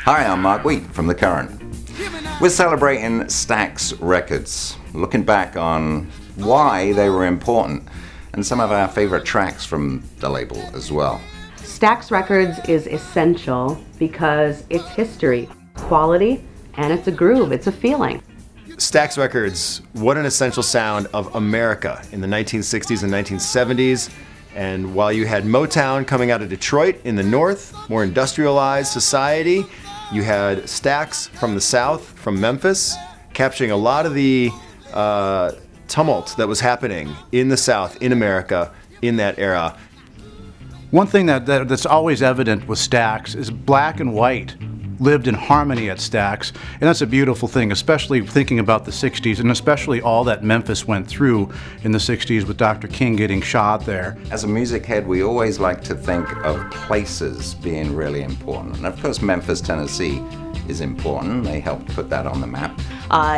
Hi, I'm Mark Wheat from The Current. We're celebrating Stax Records, looking back on why they were important and some of our favorite tracks from the label as well. Stax Records is essential because it's history, quality, and it's a groove, it's a feeling. Stax Records, what an essential sound of America in the 1960s and 1970s. And while you had Motown coming out of Detroit in the north, more industrialized society, you had Stax from the south, from Memphis, capturing a lot of the tumult that was happening in the south, in America, in that era. One thing that's always evident with Stax is black and white lived in harmony at Stax, and that's a beautiful thing, especially thinking about the 60s, and especially all that Memphis went through in the 60s with Dr. King getting shot there. As a music head, we always like to think of places being really important. And of course, Memphis, Tennessee is important. They helped put that on the map.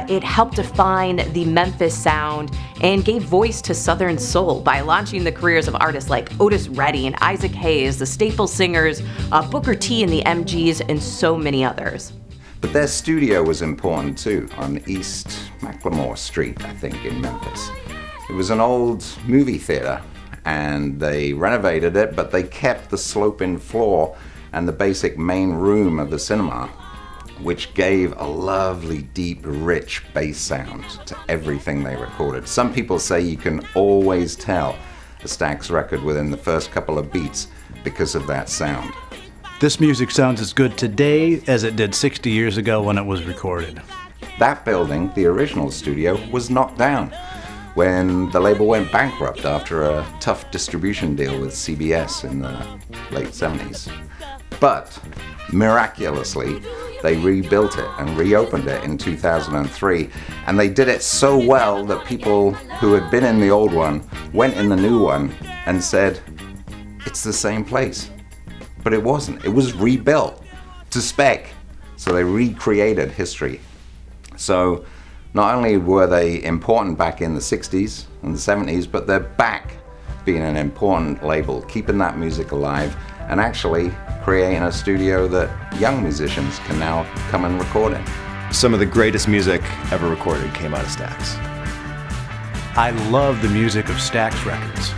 It helped define the Memphis sound and gave voice to Southern soul by launching the careers of artists like Otis Redding, Isaac Hayes, the Staple Singers, Booker T and the MGs, and so many others. But their studio was important too, on East Macklemore Street, I think, in Memphis. It was an old movie theater, and they renovated it, but they kept the sloping floor and the basic main room of the cinema, which gave a lovely, deep, rich bass sound to everything they recorded. Some people say you can always tell a Stax record within the first couple of beats because of that sound. This music sounds as good today as it did 60 years ago when it was recorded. That building, the original studio, was knocked down when the label went bankrupt after a tough distribution deal with CBS in the late 70s. But miraculously, they rebuilt it and reopened it in 2003, and they did it so well that people who had been in the old one went in the new one and said, it's the same place. But it wasn't. It was rebuilt to spec. So they recreated history. So not only were they important back in the 60s and the 70s, but they're back being an important label, keeping that music alive, and actually creating a studio that young musicians can now come and record in. Some of the greatest music ever recorded came out of Stax. I love the music of Stax Records.